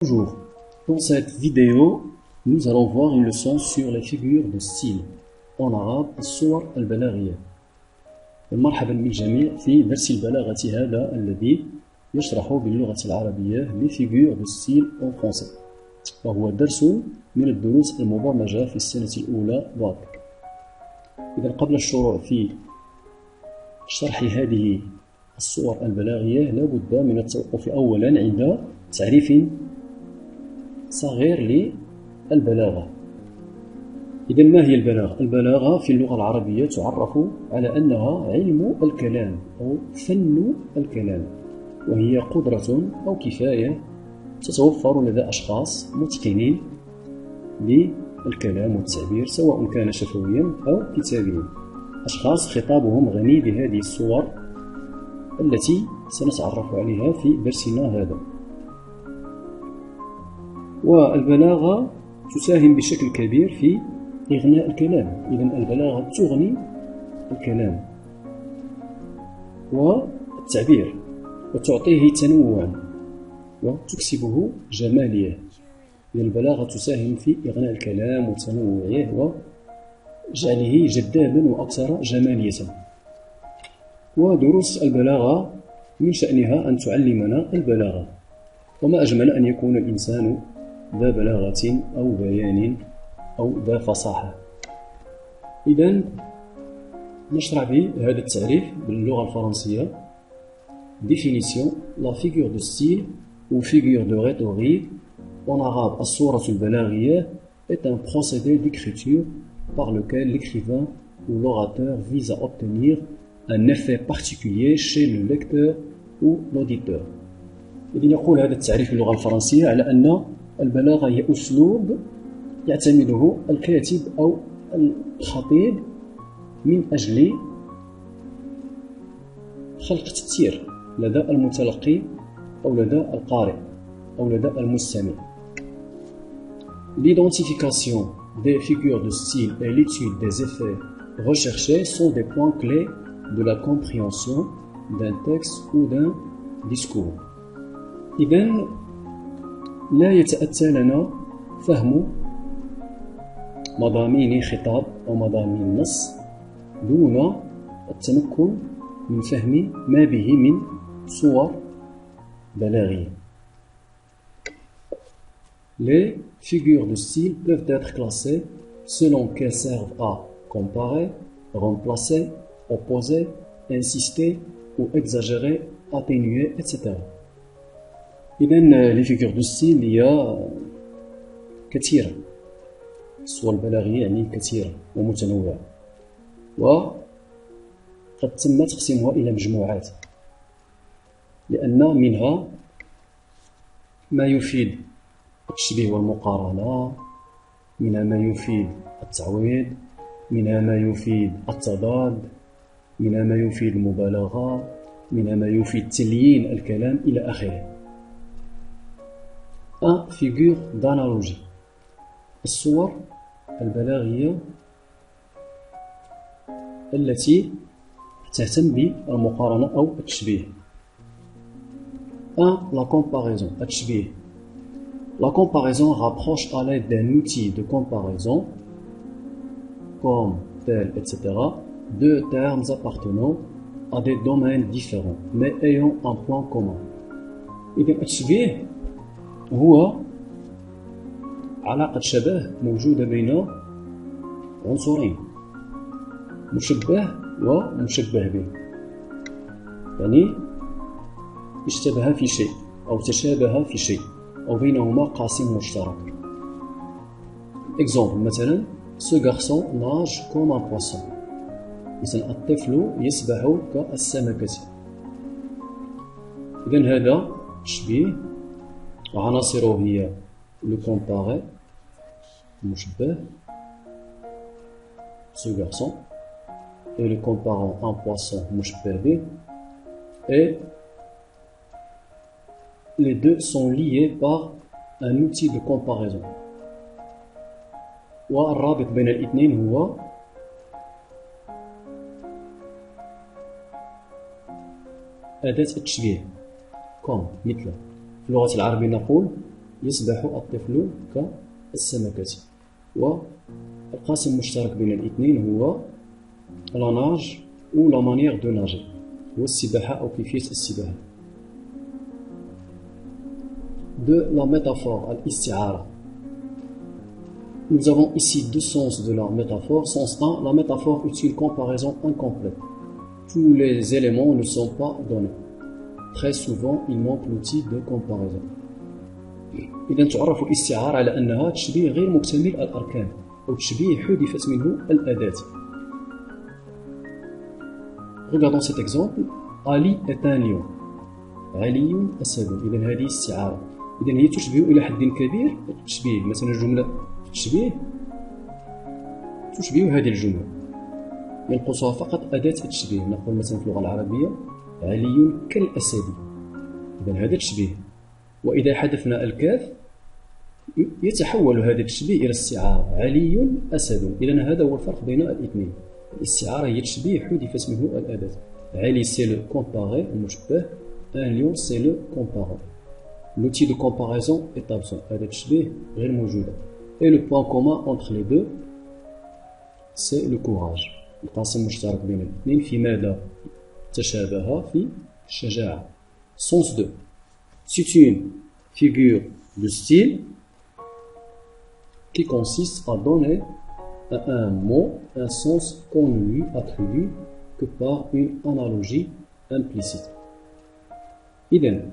Bonjour, dans cette vidéo, nous allons voir une leçon sur les figures de style en arabe الصور البلاغية. مرحبا بالجميع في درس البلاغة هذا الذي يشرح باللغة العربية les figures de style en français. وهو درس من الدروس المبرمجة في السنة الأولى ضابط. إذا قبل الشروع في شرح هذه الصور البلاغية لابد من التوقف أولا عند تعريف صغير للبلاغة. إذا ما هي البلاغة؟ البلاغة في اللغة العربية تعرف على أنها علم الكلام أو فن الكلام، وهي قدرة أو كفاية تتوفر لدى أشخاص متقنين للكلام والتعبير سواء كان شفويا أو كتابيا، أشخاص خطابهم غني بهذه الصور التي سنتعرف عليها في درسنا هذا. والبلاغة تساهم بشكل كبير في إغناء الكلام. إذن البلاغة تغني الكلام والتعبير وتعطيه تنوعا وتكسبه جمالية. إذن البلاغة تساهم في إغناء الكلام وتنوعه وجعله جذابا وأكثر جمالية. ودروس البلاغة من شأنها أن تعلمنا البلاغة، وما أجمل أن يكون الإنسان ذا بلاغة أو بيان أو ذا فصاحة. إذن نشرح بهذا التعريف باللغة الفرنسية. Définition: la figure de style ou figure de rhétorique en arabe الصورة البلاغية est un procédé d'écriture par lequel l'écrivain ou l'orateur vise à obtenir un effet particulier chez le lecteur ou l'auditeur. إذن يقول هذا التعريف باللغة الفرنسية على أن البلاغة هي أسلوب يعتمده الكاتب أو الخطيب من أجل خلق تأثير لدى المتلقي أو لدى القارئ أو لدى المستمع. L'identification des figures de style et l'étude des effets recherchés sont des points clés de la compréhension d'un texte ou d'un discours. إذن لا يتأتى لنا فهم مضامين خطاب أو مضامين نص دون التمكن من فهم ما به من صور بلاغية. Les figures de style peuvent être classées selon qu'elles servent à comparer, remplacer, opposer, insister ou exagérer, atténuer, etc. إذن les figures de style هي كثيرة، الصور البلاغية يعني كثيرة ومتنوعة، وقد تم تقسيمها إلى مجموعات، لأن منها ما يفيد التشبيه والمقارنة، منها ما يفيد التعويض، منها ما يفيد التضاد، منها ما يفيد المبالغة، منها ما يفيد تليين الكلام إلى آخره. Un figure d'analogie. الصور البلاغية التي تهتم بالمقارنة أو التشبيه. La comparaison. التشبيه. La comparaison rapproche à l'aide d'un outil de comparaison comme tel, etc. deux termes appartenant à des domaines différents mais ayant un point commun. إذن التشبيه هو علاقة شبه موجودة بين عنصرين، مشبه ومشبه به، يعني اشتبه في شيء أو تشابه في شيء أو بينهما قاسم مشترك. exemple مثلا ce garçon nage comme un poisson. مثلا الطفل يسبح كالسمكة. إذن هذا تشبيه وعناصره هي le comparé المشبه ce garçon et le comparant un poisson مشبه به, et les deux sont liés par un outil de comparaison. والرابط بين الاثنين هو أداة التشبيه comme مثل في اللغة العربية نقول يسبح الطفل كالسمكة. والقاسم المشترك بين الاثنين هو لا ناج أو لا مانيير دو ناجي، هو السباحة أو كيفية السباحة. De la métaphore, الاستعارة. Nous avons ici deux sens de la métaphore. Sens 1, la métaphore est une comparaison incomplète. Tous les éléments ne sont pas donnés. Très souvent, il manque l'outil de comparaison. إذا تعرف الاستعارة على أنها تشبيه غير مكتمل الأركان أو تشبيه حذفت منه الأداة. Regardons cet exemple. Ali est un lion. علي أسد. إذا هذه استعارة. إذا هي تشبه إلى حد كبير التشبيه. مثلا الجملة التشبيه تشبه هذه الجملة، ينقصها فقط أداة التشبيه. نقول مثلا في اللغة العربية علي كالأسد. إذا هذا تشبيه. وإذا حذفنا الكاف يتحول هذا التشبيه إلى استعارة. علي أسد. إذا هذا هو الفرق بين الاثنين. الاستعارة هي تشبيه حذفت منه الأداة. علي سي لو كومباري المشبه، un lion c'est le comparant. L'outil de comparaison est absent. هذا التشبيه غير موجود. Et le point commun entre les deux c'est le courage. القاسم المشترك بين الاثنين في ماذا تشابه؟ في الشجاعة. Sens 2. C'est une figure de style qui consiste à donner à un mot un sens qu'on ne lui attribue que par une analogie implicite. إذن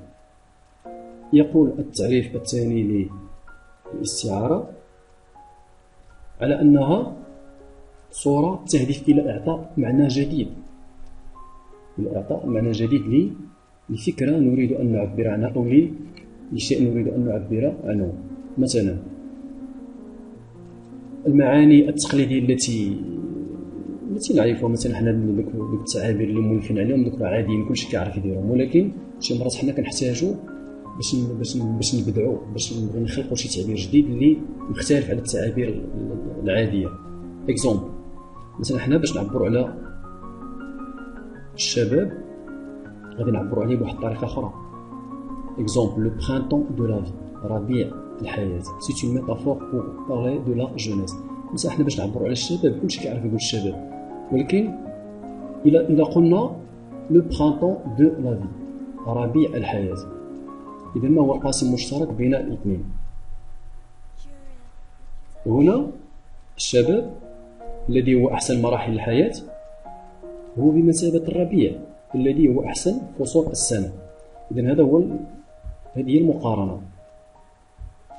يقول التعريف الثاني للاستعارة على أنها صورة تهدف إلى إعطاء معنى جديد، لفكرة نريد أن نعبر عنها أو لشيء نريد أن نعبر عنه. مثلا المعاني التقليدية التي نعرفها، مثلا حنا دوك التعابير اللي مولفين عليهم دوك عاديين كلشي كيعرف يديرهم، ولكن شي مرات حنا كنحتاجو باش نبدعو، باش نبغيو نخلقوا شي تعبير جديد اللي مختلف على التعابير العاديه. اكزومبل مثلا حنا باش نعبروا على الشباب غادي نعبروا عليه بواحد الطريقه اخرى. اكزومبل لو برينتون دو لا في، ربيع الحياه، سي اون ميتافور بور بارلي دو لا جونيس. مثلا حنا باش نعبروا على الشباب كلشي كيعرف يقول الشباب، ولكن الى قلنا لو برينتون دو لا في، ربيع الحياه، إذا ما هو القاسم المشترك بين الاثنين؟ هنا الشباب الذي هو أحسن مراحل الحياة هو بمثابة الربيع الذي هو أحسن فصول السنة. إذا هذه هي المقارنة.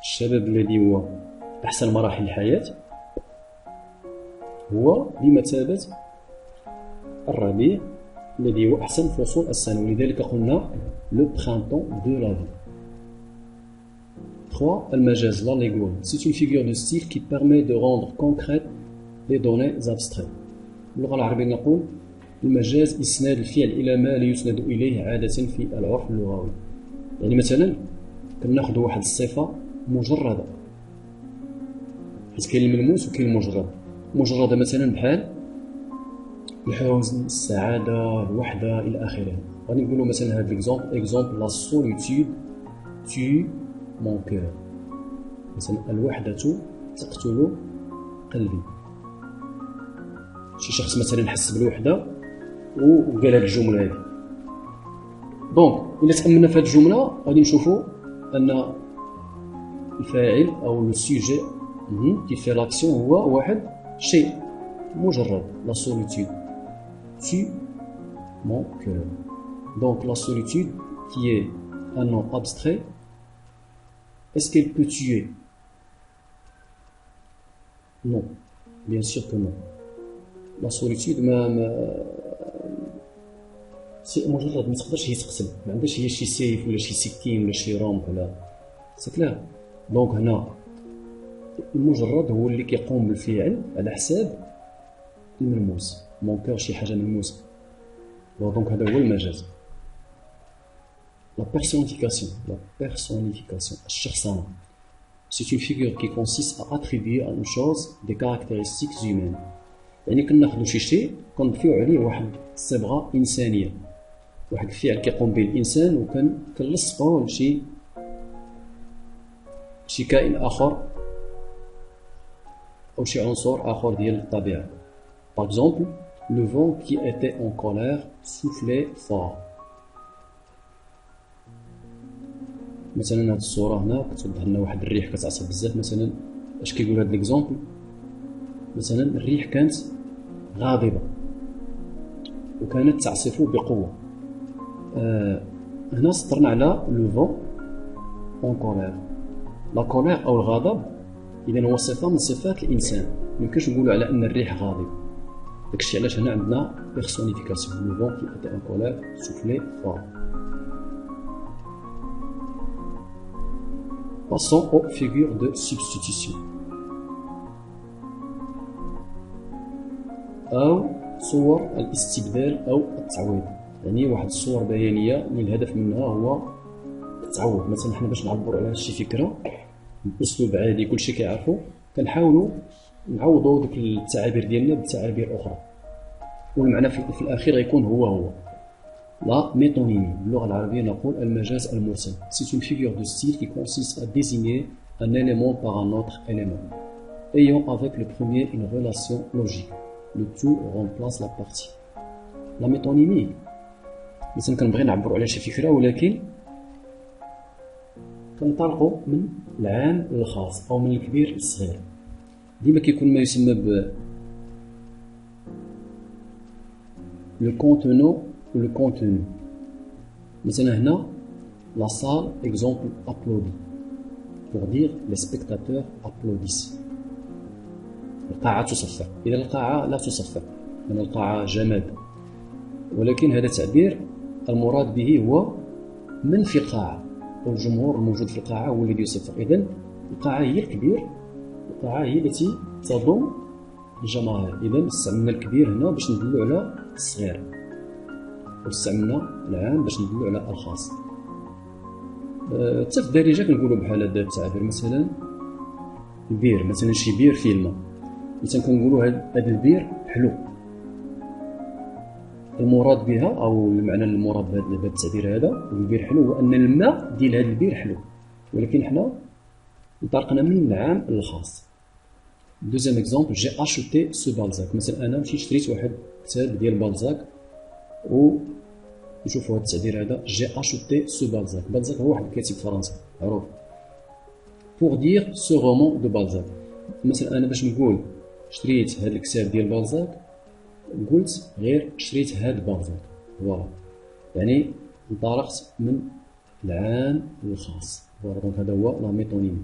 الشباب الذي هو أحسن مراحل الحياة هو بمثابة الربيع الذي هو أحسن فصول السنة، ولذلك قلنا le printemps de la vie. 3. المجاز l'allégorie. C'est une figure de style qui permet de rendre concrètes les données abstraites. باللغة العربية نقول المجاز إسناد الفعل إلى ما لا يسند إليه عادة في العرف اللغوي. يعني مثلا كناخذ واحد الصفة مجردة، حيت كاين الملموس وكاين المجرد. مجردة مثلا بحال الحزن، السعادة، الوحدة إلى آخره. غادي نقولوا مثلا هذا اكزومبل لا سوليتود تي مون كور، مثلا الوحدة تقتل قلبي. شي شخص مثلا حس بالوحدة وقال هذه الجملة هذه. دونك إلا تأملنا في هذه الجملة غادي نشوفوا أن الفاعل أو لو سوجي كي في لاكسيون هو واحد شيء مجرد، لا سوليتود تي مون كور. Donc la solitude qui est un nom abstrait, est-ce qu'elle peut tuer? Non, bien sûr que non. La solitude شيء مجرد، ما تقدرش هي تقتل، ما عندهاش هي شي سيف ولا شي سكين ولا شي رمح ولا سي كلير. دونك هنا المجرد هو اللي كيقوم بالفعل على حساب الملموس، مونكور شي حاجه ملموسه. دونك هذا هو المجاز. La personnification, الشخصنة. C'est une figure qui consiste à attribuer à une chose des caractéristiques humaines. يعني كناخذوا شي شيء كنضيفوا عليه واحد الصبغة إنسانية، واحد الفعل كيقوم به الإنسان وكنلصقوه لشي شي كائن آخر أو شي عنصر آخر ديال الطبيعة. Par exemple, le vent qui était en colère soufflait fort. مثلا هاد الصورة هنا كتوضح لنا واحد الريح كتعصف بزاف. مثلا اش كيقول هاد ليكزومبل؟ مثلا الريح كانت غاضبة وكانت تعصف بقوة. هنا سطرنا على لو فون اون كولير. لا كولير أو الغضب إذا هو صفة من صفات الإنسان. ميمكنش نقولو على أن الريح غاضب. داكشي علاش هنا عندنا بيرسونيفيكاسيون. لو فون كي إتي أون كولير سوفلي فور. Passons aux figures de substitution. أو صور الاستبدال أو التعويض. يعني واحد الصور بيانية اللي الهدف منها هو التعوض. مثلا حنا باش نعبروا على شي فكرة بأسلوب عادي كلشي كيعرفو، كنحاولوا نعوضوا ديك التعابير ديالنا بتعابير أخرى، والمعنى في الأخير غيكون هو. La métonymie. باللغة العربية نقول المجاز المرسل. C'est une figure de style qui consiste à désigner un élément par un autre élément, ayant avec le premier une relation logique. Le tout remplace la partie. La métonymie. مثلا كنبغي نعبروا على شي فكرة ولكن كنطلقوا من العام للخاص أو من الكبير للصغير. ديما كيكون ما يسمى ب le contenant ou le contenu. مثلا هنا la salle exemple applaudit pour dire les spectateurs applaudissent. القاعة تصفق. إذا القاعة لا تصفق لأن القاعة جماد، ولكن هذا تعبير المراد به هو من في القاعة، والجمهور الموجود في القاعة هو الذي يصفق. إذن القاعة هي الكبير، القاعة هي التي تضم الجماهير. إذن استعملنا الكبير هنا باش ندلو على الصغير، واستعملنا العام باش ندلو على الخاص. حتى في الدارجة كنقولو بحال هاد التعابير. مثلا البير، مثلا شي بير فيه الماء، مثلا كنقولو هاد البير حلو. المراد بها او المعنى المراد بهذا التعبير هذا البير حلو هو ان الماء ديال هذا البير حلو، ولكن حنا انطلقنا من العام للخاص. دوزيام اكزومبل جي اشوتي سو بالزاك. مثلا انا مشيت شريت واحد كتاب ديال بالزاك، و نشوفوا هذا التعبير هذا جي اشوتي سو بالزاك. بالزاك هو واحد الكاتب فرنسي معروف. بوغ دير سو رومان دو بالزاك. مثلا انا باش نقول شريت هذا الكتاب ديال بالزاك، قلت غير شريت هاد بالزاك. فوالا، يعني انطلقت من العام للخاص. فوالا، دونك هذا هو لا ميتونيمي.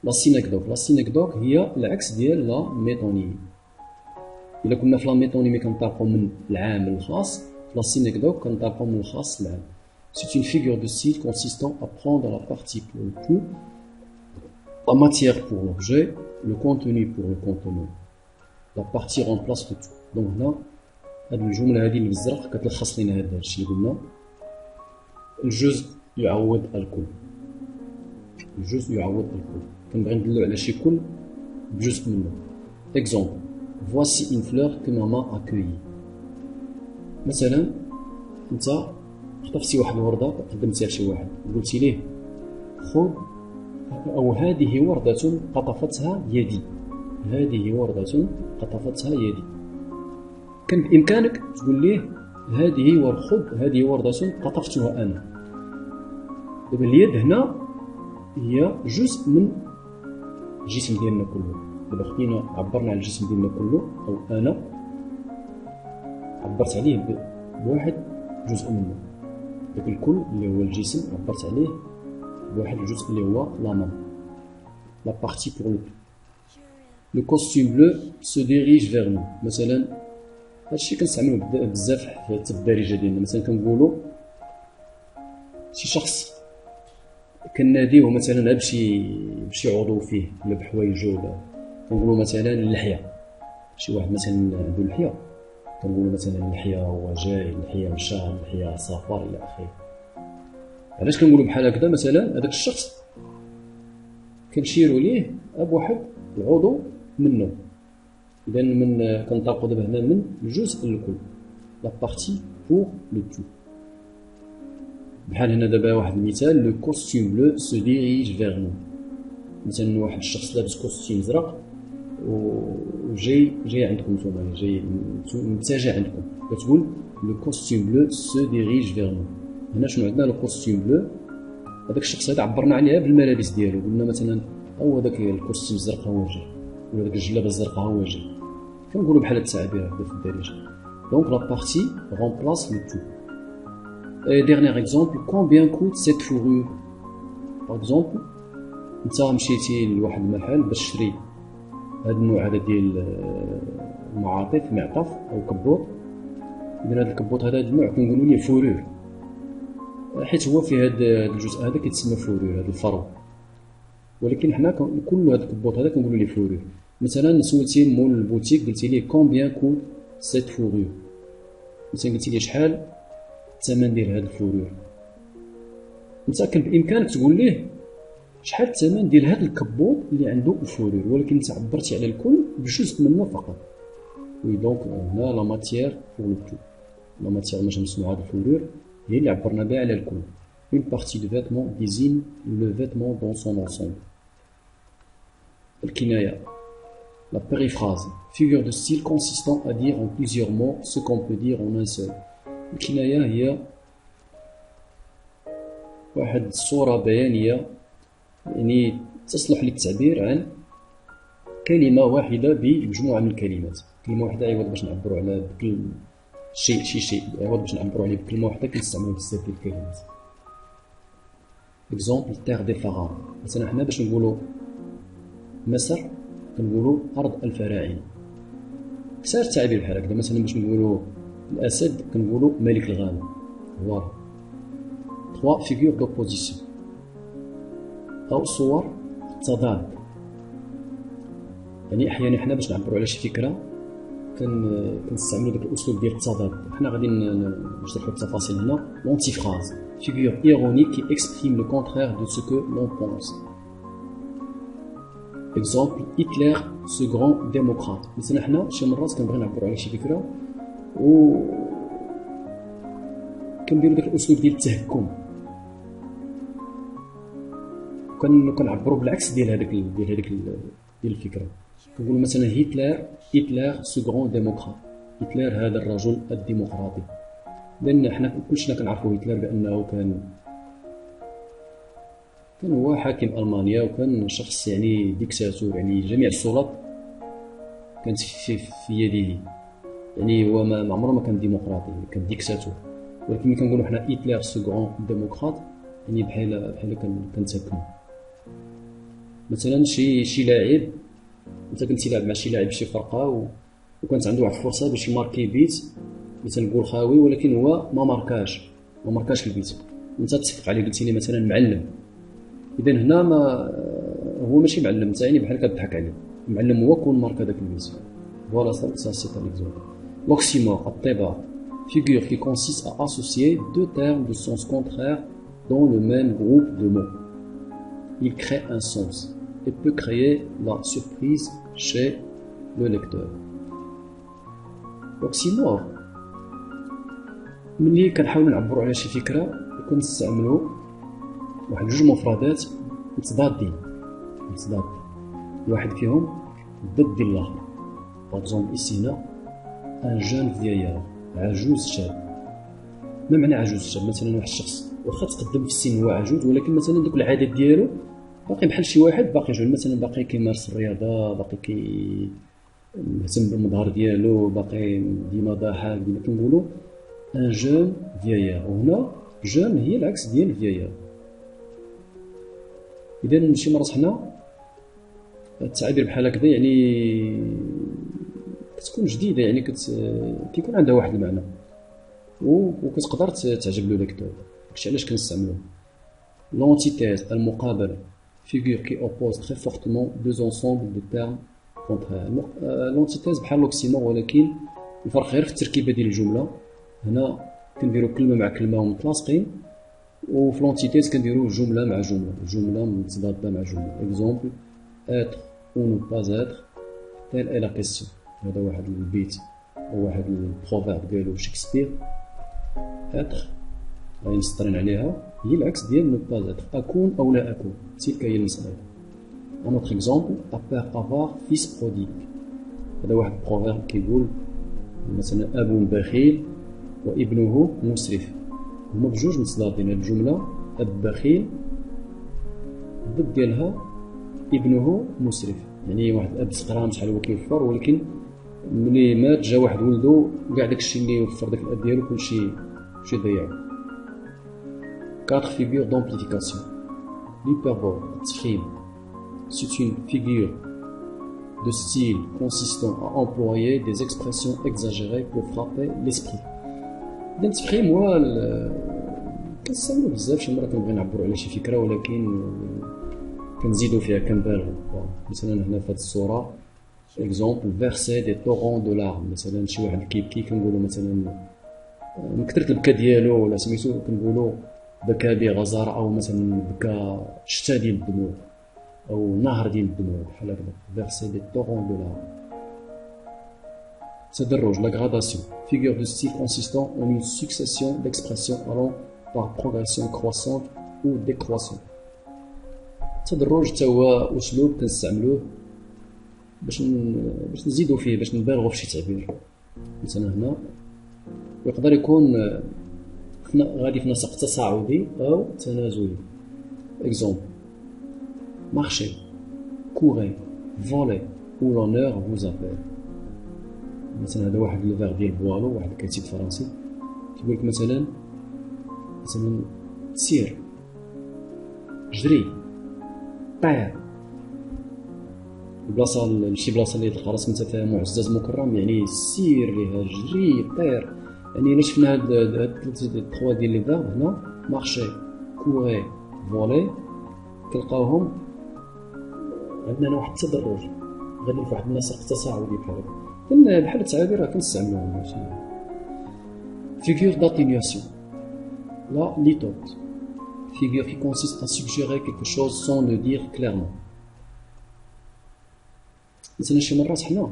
لا سينيكدوك. لا سينيكدوك هي العكس ديال لا ميتونيمي. إلا كنا في لا ميتونيمي كنطلقوا من العام للخاص، في لا سينيكدوك كنطلقوا من الخاص للعام. C'est une figure de style consistant à prendre la partie pour le tout, la matière pour l'objet, le contenu pour le contenant. La partie remplace le tout. دونك هنا هاد الجملة هادي اللي بالزرق كتلخص لينا هاد الشيء اللي قلنا. الجزء يعوض الكل. الجزء يعوض الكل. كنبغي ندلو على شي كل بجزء منه. اكزومبل voici une fleur que maman a cueillie. مثلا انت خطفتي واحد الوردة قدمتيها لشي واحد، قلتي ليه خذ، أو هذه وردة قطفتها يدي. هذه وردة قطفتها يدي. كان بإمكانك تقول ليه هذه وردة قطفتها أنا. دابا اليد هنا هي جزء من الجسم ديالنا كله. دابا خدينا عبرنا على الجسم ديالنا كله، أو أنا عبرت عليه بواحد جزء منه. داك الكل اللي هو الجسم عبرت عليه بواحد الجزء اللي هو لا مان، لا بارتي بور لو. Le costume bleu se dirige vers nous. مثلا هادشي كنستعملو بزاف في الدارجة ديالنا. مثلا كنقولو شي شخص كناديوه مثلا بشي عضو فيه ولا بحوايجو، ولا كنقولو مثلا اللحية. شي واحد مثلا عنده اللحية كنقولو مثلا اللحية هو جاي، اللحية مشى، اللحية سافر إلى آخره. علاش كنقولو بحال هكذا؟ مثلا هذاك الشخص كنشيرو ليه بواحد العضو منه. إذا من كنطلقوا دابا هنا من الجزء للكل، لا بارتي بور لو تو. بحال هنا دابا واحد المثال، لو كوستيم بلو سو ديريج فيغ نو. مثلا واحد الشخص لابس كوستيم زرق وجاي عندكم نتوما، جاي متجه عندكم، كتقول لو كوستيم بلو سو ديريج فيغ نو. هنا شنو عندنا؟ لو كوستيم بلو، هذاك الشخص هذا عبرنا عليه بالملابس ديالو، قلنا مثلا هو هذاك الكوستيم الزرق هو جاي، ولا داك الجلابه الزرقاء هو جاي، كنقولوا بحال هاد التعابير هكا في الدارجه. دونك لا بارتي remplace le tout. Et dernier exemple, combien coûte cette fourrure? Par exemple, انت مشيتي لواحد المحل باش تشري هاد النوع هذا ديال المعاطف، معطف او كبوط. اذا هذا الكبوط هذا النوع كنقولوا ليه فورور، حيت هو في هذا الجزء هذا كيتسمى فورور، هذا الفرو. ولكن حنا كل هذا الكبوط هذا كنقولوا ليه فورور. مثلا سولتي مول البوتيك قلتي ليه كومبيان كوت سيت فورور، مثلا قلتي ليه شحال الثمن ديال هذا الفورور، انت كان بامكانك تقول ليه شحال الثمن ديال هذا الكبوط اللي عنده الفورور، ولكن انت عبرتي على الكل بجزء منه فقط. وي دونك هنا لا ماتيير بور لو تو، لا ماتيير باش نسمعوا هذا الفورور هي اللي عبرنا بها على الكل. Une partie du vêtement désigne le vêtement dans son ensemble. الكناية. La périphrase, figure de style consistant à dire en plusieurs mots ce qu'on peut dire en un seul. الكناية هي واحد الصورة بيانية، يعني تصلح للتعبير عن كلمة واحدة بمجموعة من الكلمات. كلمة واحدة عوض باش نعبروا على كل شيء شيء عوض باش نعبروا عليه بكلمة واحدة كنستعملوا بزاف ديال الكلمات. اكزومبل تيغ دي فاران، مثلا حنا باش نقولوا مصر كنقولوا أرض الفراعنة. كثار التعابير بحال هكذا، مثلا باش نقولوا الأسد كنقولوا ملك الغابة. فوالا 3 فيغور دوبوزيسيون أو صور التضاد. يعني أحيانا حنا باش نعبروا على شي فكرة كنستعملوا داك الأسلوب ديال التضاد. حنا غادي نشرحوا التفاصيل هنا. لونتيفراز figure ironique qui exprime le contraire de ce que l'on pense. Exemple, Hitler, ce grand démocrate. مثلا حنا شي مرات كنبغي نعبروا على شي فكرة و كنديروا داك الأسلوب ديال التهكم، كنعبروا بالعكس ديال هذيك ديال الفكرة. كنقولوا مثلا هتلر سو غران ديموقراط، هتلر هذا الرجل الديمقراطي. لأن حنا كلشنا كنعرفوا هتلر بأنه كان هو حاكم ألمانيا، وكان شخص يعني ديكتاتور، يعني جميع السلطات كانت في يده، يعني هو ما عمره ما كان ديمقراطي، كان ديكتاتور. ولكن ملي كنقولوا حنا هتلر سو غران ديموقراط يعني بحال كنتهكموا. مثلا شي لاعب، انت كنتي لاعب مع شي لاعب شي فرقه وكانت عنده واحد الفرصه باش يماركي بيت، مثلا جول خاوي، ولكن هو ما ماركاش البيت، وانت تفق عليه قلتي لي مثلا معلم. اذا هنا هو ماشي معلم، انت يعني بحال كتضحك عليه. المعلم هو كون ماركا داك البيت. فوالا سا سي ان اكزومبل. l'oxymore الطباع figure qui consiste à associer deux termes de sens contraires dans le même groupe de mots. Il crée un sens et peut créer la surprise chez le lecteur. l'oxymore ملي كنحاولوا نعبروا على شي فكره كنستعملوا واحد جوج مفردات متضادين، واحد فيهم ضد ديال الاخر. باغ اكزومبل ici هنا ان جون فيايار، عجوز شاب. ما معنى عجوز شاب؟ مثلا واحد الشخص واخا تقدم في السن هو عجوز، ولكن مثلا دوك العادات ديالو باقي بحال شي واحد باقي جون، مثلا باقي كيمارس الرياضه، باقي مهتم بالمظهر ديالو، باقي ديما ضاحك، ديما كنقولوا ان جون فيايار. وهنا جون هي العكس ديال فيايار. اذا شي مرات حنا التعابير بحال هكذا يعني كتكون جديده، يعني كيكون عندها واحد المعنى وكتقدر تعجب لو ليكتور. داكشي علاش كنستعملوه. l'antithèse المقابله figure qui oppose très fortement deux ensembles de termes contraires. l'antithèse بحال l'oxymore، ولكن الفرق غير في التركيبه ديال الجمله. هنا كنديروا كلمه مع كلمه متلاصقين، وفي l'antithèse كنديروا جمله مع جمله متضاده مع جمله. exemple être ou ne pas être, telle est la question. هذا واحد البيت او واحد البروفيرب ديالو شكسبير. être غادي نسطرين عليها هي العكس ديال ne pas être، اكون او لا اكون، تلك هي المساله. Un autre exemple, père avare, fils prodigue. هذا واحد proverbe كيقول مثلا أب بخيل وابنه مسرف. هما بجوج متصادين. هاد الجملة أب بخيل ضد ديالها ابنه مسرف، يعني واحد الأب سقران شحال هو كيوفر، ولكن ملي مات جا واحد ولدو كاع داكشي اللي وفر داك الأب ديالو كلشي ضيعو. 4 figures d'amplification. L'hyperbole, التفخيم. C'est une figure de style consistant à employer des expressions exagérées pour frapper l'esprit. التفخيم هو كنستعملو بزاف، شي مرة كنبغي نعبرو على شي فكرة ولكن كنزيدو فيها كنبالغو. مثلا هنا في هاد الصورة اكزومبل فيرسي دي طورون دو لارم، مثلا شي واحد كيبكي كنقولو مثلا من كثرة البكا ديالو ولا سميتو كنقولو بكى بغزارة، أو مثلا بكى شتا ديال الدموع أو نهر ديال الدموع بحال هكدا. فيرسي دي طورون دو لارم. تدرج la gradation, figure de style consistant en une succession d'expressions allant par progression croissante ou décroissante. التدرج حتى هو أسلوب كنستعملوه باش نزيدو فيه، باش نبالغو في شي تعبير. مثلا هنا يقدر يكون غادي في نسق تصاعدي أو تنازلي. Exemple: marchez, courez, volez ou l'honneur vous appelle. مثلا هذا واحد الفيغ ديال فوالو، واحد الكاتب فرنسي كيقول لك مثلا سير، جري، طير. البلاصه لشي بلاصه اللي تلقى راسك انت فيها معزز مكرم، يعني سير ليها، جري، طير. يعني الا شفنا هاد 3 ديال لي فيرب هنا، مارشي، كوري، فولي، كنلقاوهم عندنا واحد التدرج غادي في واحد النسق تصاعدي بحال هكا. بحال التعابير كنستعملوهم ماشي. Figure d'atténuation. La litote. Figure qui consiste à suggérer quelque chose sans le dire clairement. مثلا شي مرات حنا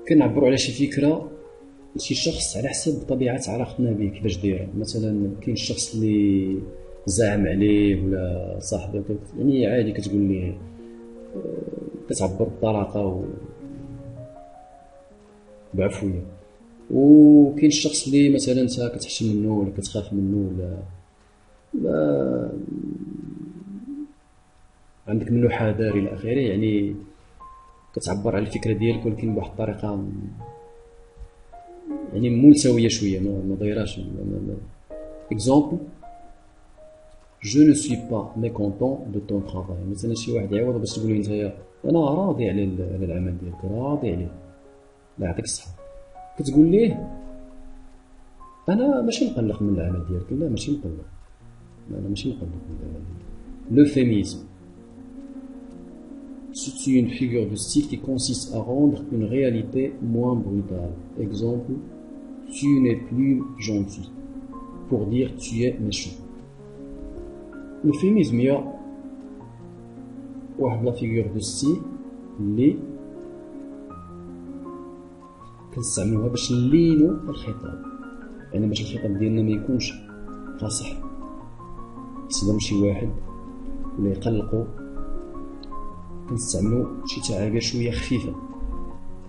كنعبروا على شي فكرة لشي شخص على حسب طبيعة علاقتنا به كيفاش دايرة. مثلا كاين الشخص اللي زعم عليه ولا صاحبك، يعني عادي كتقول ليه، كتعبر بطلاقة بعفوية. وكاين الشخص اللي مثلا انت كتحشم منه ولا كتخاف منه ولا عندك منه حذر الى اخره، يعني كتعبر على الفكره ديالك ولكن بواحد الطريقه يعني ملتويه شويه، ما دايراش. اكزومبل: je ne suis pas mécontent de ton travail. مثلا شي واحد يعوض باش تقول له انت انا راضي على العمل ديالك، راضي عليه، لا يعطيك الصحه. كتقول ليه انا ماشي مقلق من العمل ديالك، لا ماشي مقلق، انا ماشي مقلق من العمل ديالك. L'euphémisme. C'est une figure de style qui consiste à rendre une réalité moins brutale. Exemple: tu n'es plus gentil, pour dire tu es méchant. L'euphémisme هي واحد لا figure de style اللي كنستعملوها باش نلينو الخطاب، يعني باش الخطاب ديالنا ما يكونش قاصح يصدم شي واحد ولا يقلقو. كنستعملو شي تعابير شويه خفيفه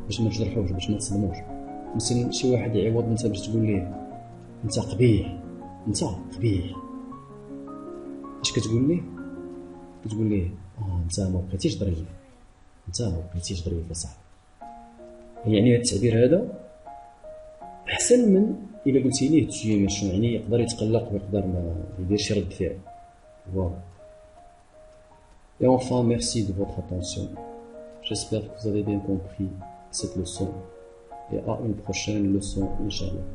باش ما تجرحوش، باش ما تصدموش. مثلا شي واحد يعوض انت باش تقول ليه انت قبيح، انت قبيح، اش كتقول ليه؟ كتقول ليه انت ما بقيتيش ظريف، انت ما بقيتيش ظريف اصاحبي. يعني هذا التعبير هذا احسن من الا قلتي ليه تجي ماشي، يعني يقدر يتقلق ويقدر ما يدير شي رد فعل. Voilà. Et enfin, merci de votre attention. J'espère que vous avez bien compris cette leçon et à une prochaine leçon, Inch'Allah.